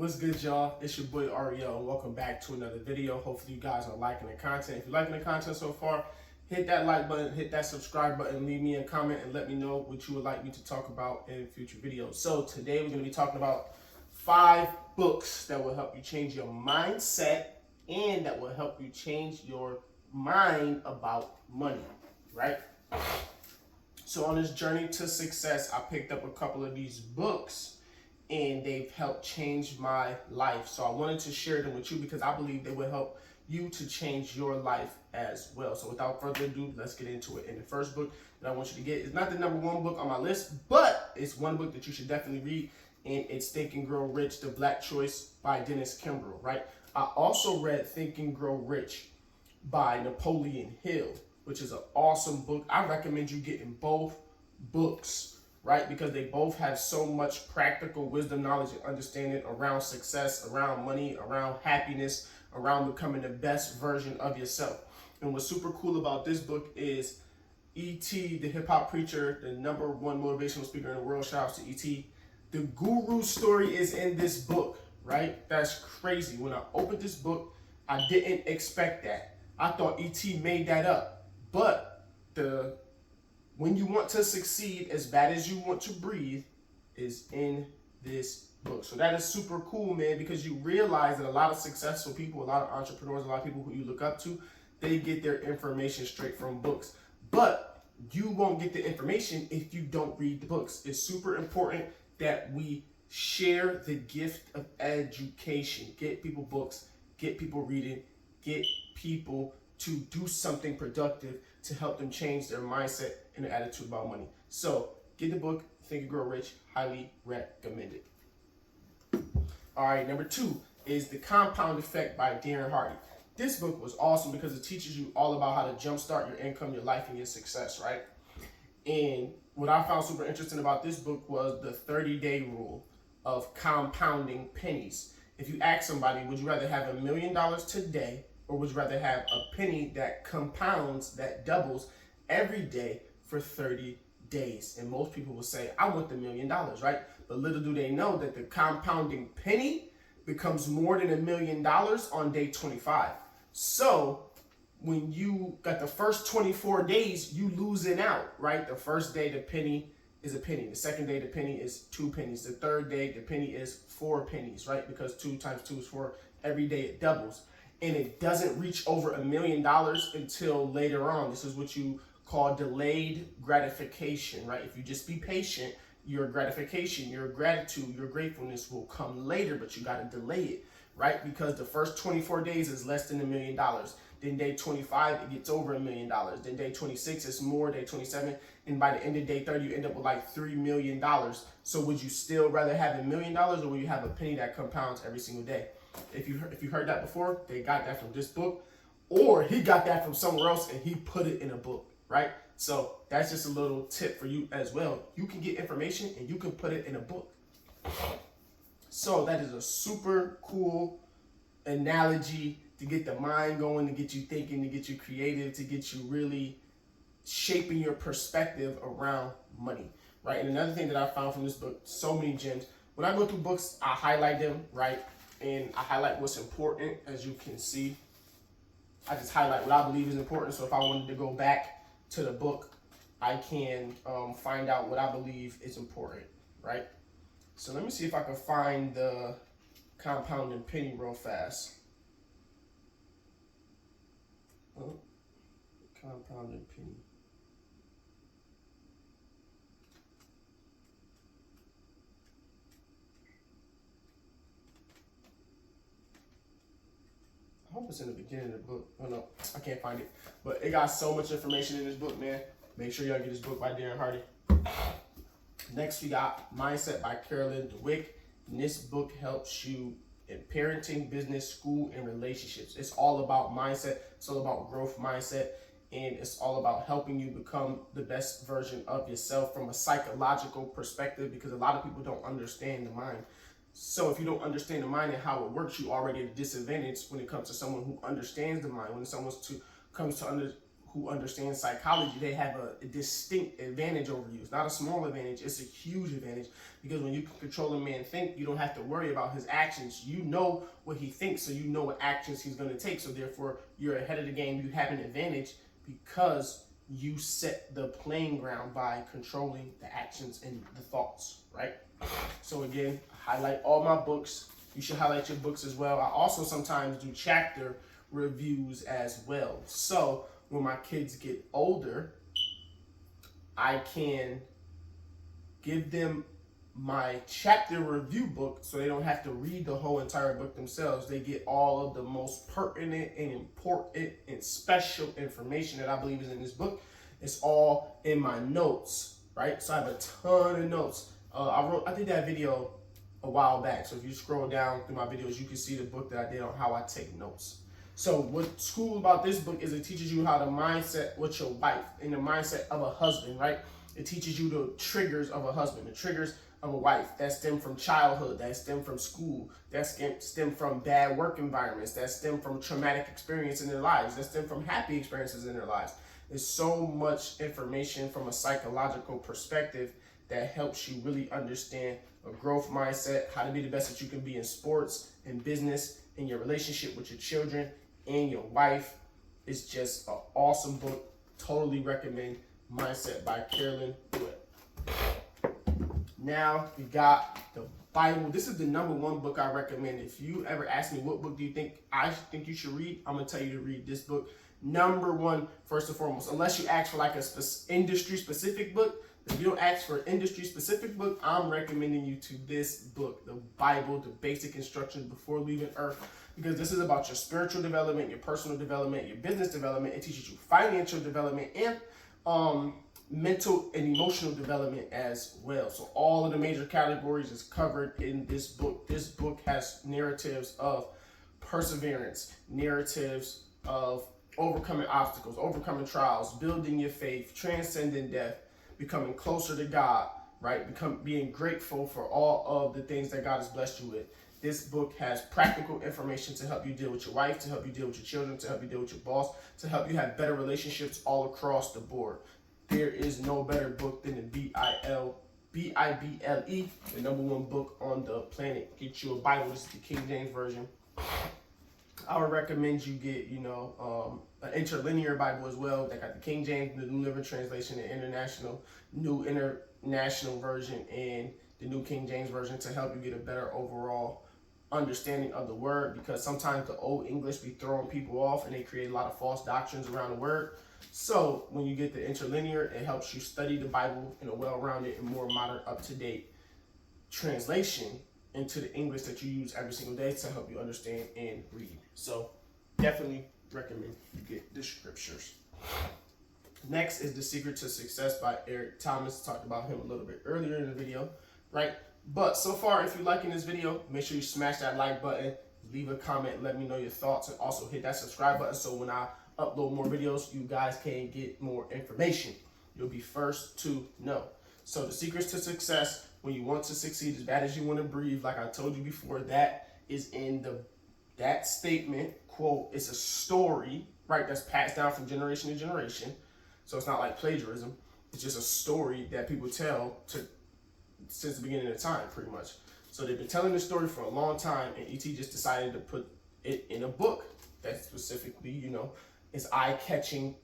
What's good, y'all? It's your boy Ariel, and welcome back to another video. Hopefully you guys are liking the content. If you're liking the content so far, hit that like button, hit that subscribe button, leave me a comment, and let me know what you would like me to talk about in future videos. So today we're going to be talking about 5 books that will help you change your mindset and that will help you change your mind about money, right? So on this journey to success, I picked up a couple of these books and they've helped change my life. So I wanted to share them with you because I believe they will help you to change your life as well. So without further ado, let's get into it. And the first book that I want you to get is not the #1 book on my list, but it's one book that you should definitely read, and it's Think and Grow Rich, The Black Choice by Dennis Kimbro, right? I also read Think and Grow Rich by Napoleon Hill, which is an awesome book. I recommend you getting both books, right? Because they both have so much practical wisdom, knowledge, and understanding around success, around money, around happiness, around becoming the best version of yourself. And what's super cool about this book is E.T., the hip-hop preacher, the #1 motivational speaker in the world, shout out to E.T., the guru story is in this book, right? That's crazy. When I opened this book, I didn't expect that. I thought E.T. made that up. But when you want to succeed as bad as you want to breathe is in this book. So that is super cool, man, because you realize that a lot of successful people, a lot of entrepreneurs, a lot of people who you look up to, they get their information straight from books. But you won't get the information if you don't read the books. It's super important that we share the gift of education. Get people books, get people reading, get people to do something productive to help them change their mindset and their attitude about money. So get the book, Think and Grow Rich, highly recommended. All right, #2 is The Compound Effect by Darren Hardy. This book was awesome because it teaches you all about how to jumpstart your income, your life, and your success, right? And what I found super interesting about this book was the 30-day rule of compounding pennies. If you ask somebody, would you rather have $1 million today, or would you rather have a penny that compounds, that doubles every day for 30 days? And most people will say, I want the $1 million, right? But little do they know that the compounding penny becomes more than $1 million on day 25. So when you got the first 24 days, you losing out, right? The first day, the penny is a penny. The second day, the penny is 2 pennies. The third day, the penny is 4 pennies, right? Because 2 times 2 is 4. Every day it doubles. And it doesn't reach over $1 million until later on. This is what you call delayed gratification, right? If you just be patient, your gratification, your gratitude, your gratefulness will come later, but you got to delay it, right? Because the first 24 days is less than $1 million. Then day 25, it gets over $1 million. Then day 26, it's more. Day 27, and by the end of day 30, you end up with like $3 million. So would you still rather have $1 million, or would you have a penny that compounds every single day? If you heard that before, they got that from this book, or he got that from somewhere else and he put it in a book, right? So that's just a little tip for you as well. You can get information and you can put it in a book. So that is a super cool analogy to get the mind going, to get you thinking, to get you creative, to get you really shaping your perspective around money, right? And another thing that I found from this book, so many gems. When I go through books, I highlight them, right? And I highlight what's important, as you can see. I just highlight what I believe is important. So if I wanted to go back to the book, I can find out what I believe is important, right? So let me see if I can find the compounding penny real fast. Oh, compounding penny. I hope it's in the beginning of the book. Oh no, I can't find it. But it got so much information in this book, man. Make sure y'all get this book by Darren Hardy. Next, we got Mindset by Carolyn DeWick. And this book helps you in parenting, business, school, and relationships. It's all about mindset. It's all about growth mindset. And it's all about helping you become the best version of yourself from a psychological perspective, because a lot of people don't understand the mind. So if you don't understand the mind and how it works, you already at a disadvantage when it comes to someone who understands the mind. When someone who understand psychology, they have a distinct advantage over you. It's not a small advantage, it's a huge advantage, because when you can control a man think, you don't have to worry about his actions. You know what he thinks, so you know what actions he's going to take. So therefore, you're ahead of the game. You have an advantage because you set the playing ground by controlling the actions and the thoughts, right? So again, highlight all my books. You should highlight your books as well. I also sometimes do chapter reviews as well. So when my kids get older, I can give them my chapter review book so they don't have to read the whole entire book themselves. They get all of the most pertinent and important and special information that I believe is in this book. It's all in my notes, right? So I have a ton of notes. I did that video a while back. So if you scroll down through my videos, you can see the book that I did on how I take notes. So what's cool about this book is it teaches you how to mindset with your wife and the mindset of a husband, right? It teaches you the triggers of a husband, the triggers of a wife that stem from childhood, that stem from school, that stem from bad work environments, that stem from traumatic experience in their lives, that stem from happy experiences in their lives. There's so much information from a psychological perspective that helps you really understand a growth mindset, how to be the best that you can be in sports, in business, in your relationship with your children and your wife. It's just an awesome book. Totally recommend Mindset by Carolyn Wood. Now we got the Bible. This is the #1 book I recommend. If you ever ask me what book do you think I think you should read, I'm gonna tell you to read this book. #1, first and foremost. Unless you ask for like a industry specific book. If you don't ask for an industry specific book, I'm recommending you to this book, the Bible, the basic instructions before leaving earth, because this is about your spiritual development, your personal development, your business development. It teaches you financial development and mental and emotional development as well. So all of the major categories is covered in this book. This book has narratives of perseverance, narratives of overcoming obstacles, overcoming trials, building your faith, transcending death, becoming closer to God, right? Being grateful for all of the things that God has blessed you with. This book has practical information to help you deal with your wife, to help you deal with your children, to help you deal with your boss, to help you have better relationships all across the board. There is no better book than the Bible, the #1 book on the planet. Get you a Bible. This is the King James Version. I would recommend you get, an interlinear Bible as well. They got the King James, the New Living Translation, the New International Version, and the New King James Version to help you get a better overall understanding of the word, because sometimes the Old English be throwing people off and they create a lot of false doctrines around the word. So when you get the interlinear, it helps you study the Bible in a well-rounded and more modern, up-to-date translation into the English that you use every single day to help you understand and read. So definitely recommend you get the scriptures. Next is The Secret to Success by Eric Thomas. Talked about him a little bit earlier in the video, right? But so far, if you're liking this video, make sure you smash that like button, leave a comment, let me know your thoughts, and also hit that subscribe button so when I upload more videos, you guys can get more information. You'll be first to know. So the secrets to success, when you want to succeed as bad as you want to breathe, like I told you before, that is in that statement, quote, it's a story, right, that's passed down from generation to generation. So it's not like plagiarism. It's just a story that people tell since the beginning of time, pretty much. So they've been telling this story for a long time, and ET just decided to put it in a book that specifically, is eye-catching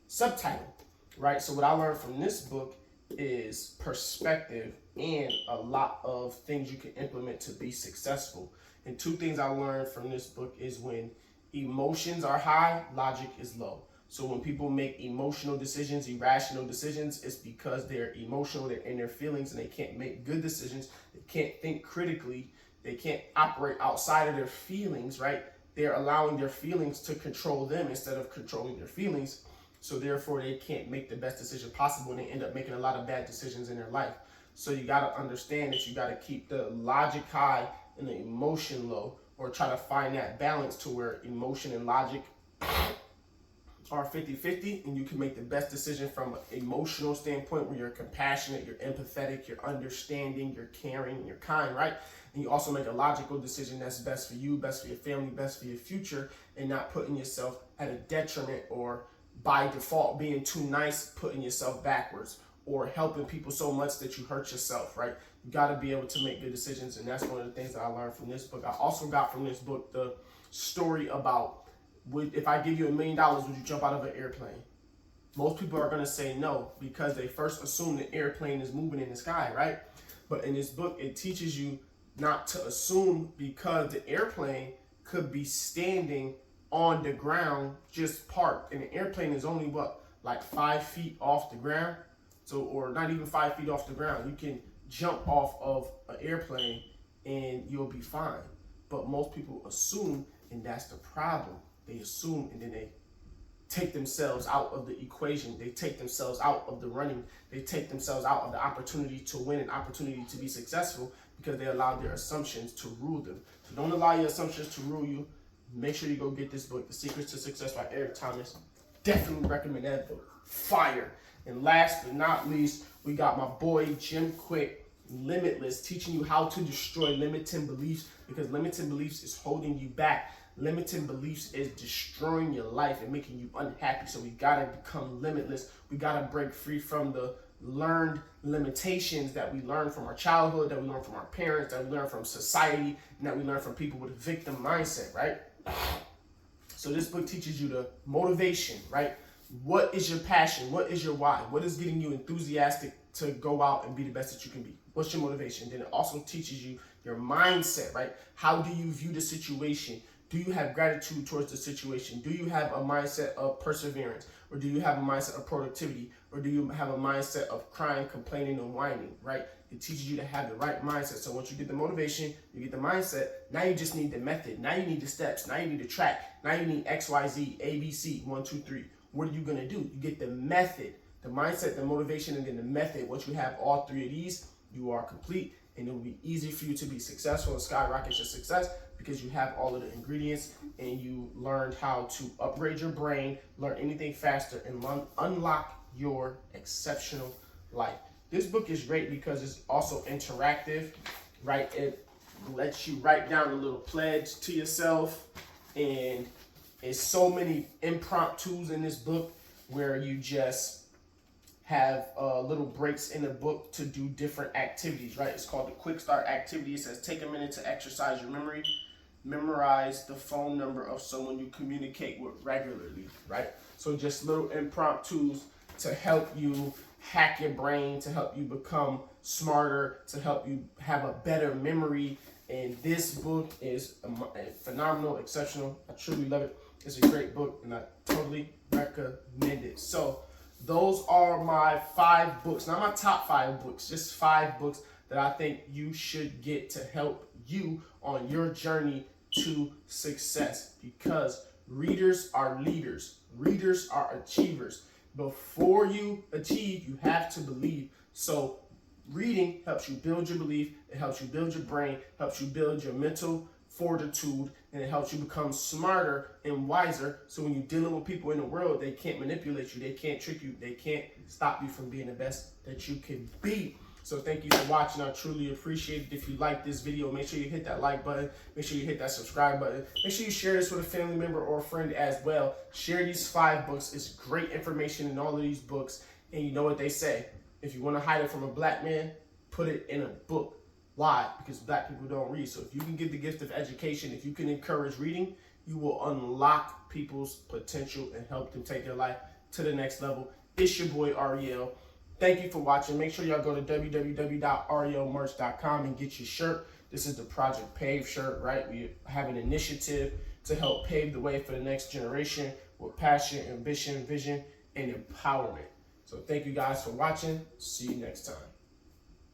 subtitle, right? So what I learned from this book is perspective and a lot of things you can implement to be successful. And 2 things I learned from this book is when emotions are high, logic is low. So when people make emotional decisions, irrational decisions, it's because they're emotional, they're in their feelings, and they can't make good decisions. They can't think critically. They can't operate outside of their feelings, right? They're allowing their feelings to control them instead of controlling their feelings. So therefore, they can't make the best decision possible, and they end up making a lot of bad decisions in their life. So you got to understand that you got to keep the logic high and the emotion low, or try to find that balance to where emotion and logic are 50-50, and you can make the best decision from an emotional standpoint where you're compassionate, you're empathetic, you're understanding, you're caring, you're kind, right? And you also make a logical decision that's best for you, best for your family, best for your future, and not putting yourself at a detriment or by default being too nice, putting yourself backwards, or helping people so much that you hurt yourself, right? You got to be able to make good decisions, and that's one of the things that I learned from this book. I also got from this book the story about, if I give you $1 million, would you jump out of an airplane? Most people are going to say no, because they first assume the airplane is moving in the sky, right? But in this book, it teaches you not to assume, because the airplane could be standing on the ground, just parked, and the airplane is only what, like 5 feet off the ground, so, or not even 5 feet off the ground. You can jump off of an airplane and you'll be fine. But most people assume, and that's the problem. They assume, and then they take themselves out of the equation. They take themselves out of the running. They take themselves out of the opportunity to win, an opportunity to be successful, because they allow their assumptions to rule them. So don't allow your assumptions to rule you. Make sure you go get this book, The Secrets to Success by Eric Thomas. Definitely recommend that book. Fire. And last but not least, we got my boy Jim Quick, Limitless, teaching you how to destroy limiting beliefs, because limiting beliefs is holding you back. Limiting beliefs is destroying your life and making you unhappy. So we gotta become limitless. We gotta break free from the learned limitations that we learn from our childhood, that we learn from our parents, that we learn from society, and that we learn from people with a victim mindset, right? So this book teaches you the motivation, right? What is your passion? What is your why? What is getting you enthusiastic to go out and be the best that you can be? What's your motivation? Then it also teaches you your mindset, right? How do you view the situation? Do you have gratitude towards the situation? Do you have a mindset of perseverance? Or do you have a mindset of productivity? Or do you have a mindset of crying, complaining, and whining, right? It teaches you to have the right mindset. So once you get the motivation, you get the mindset, now you just need the method. Now you need the steps. Now you need the track. Now you need X, Y, Z, A, B, C, 1, 2, 3. What are you going to do? You get the method, the mindset, the motivation, and then the method. Once you have all three of these, you are complete, and it will be easy for you to be successful and skyrocket your success, because you have all of the ingredients and you learned how to upgrade your brain, learn anything faster, and unlock your exceptional life. This book is great because it's also interactive, right? It lets you write down a little pledge to yourself, and there's so many impromptus in this book where you just have little breaks in the book to do different activities, right? It's called the Quick Start Activity. It says, take a minute to exercise your memory. Memorize the phone number of someone you communicate with regularly, right? So just little impromptus to help you hack your brain, to help you become smarter, to help you have a better memory. And this book is phenomenal, exceptional. I truly love it. It's a great book, and I totally recommend it. So those are my 5 books, not my top 5 books, just 5 books that I think you should get to help you on your journey to success, because readers are leaders. Readers are achievers. Before you achieve, you have to believe. So reading helps you build your belief. It helps you build your brain, helps you build your mental fortitude, and it helps you become smarter and wiser. So when you're dealing with people in the world, they can't manipulate you, they can't trick you, they can't stop you from being the best that you can be. So thank you for watching. I truly appreciate it. If you like this video, make sure you hit that like button. Make sure you hit that subscribe button. Make sure you share this with a family member or a friend as well. Share these 5 books. It's great information in all of these books. And you know what they say. If you want to hide it from a black man, put it in a book. Why? Because black people don't read. So if you can get the gift of education, if you can encourage reading, you will unlock people's potential and help them take their life to the next level. It's your boy Ariel. Thank you for watching. Make sure y'all go to www.arielmerch.com and get your shirt. This is the Project Pave shirt, right? We have an initiative to help pave the way for the next generation with passion, ambition, vision, and empowerment. So thank you guys for watching. See you next time.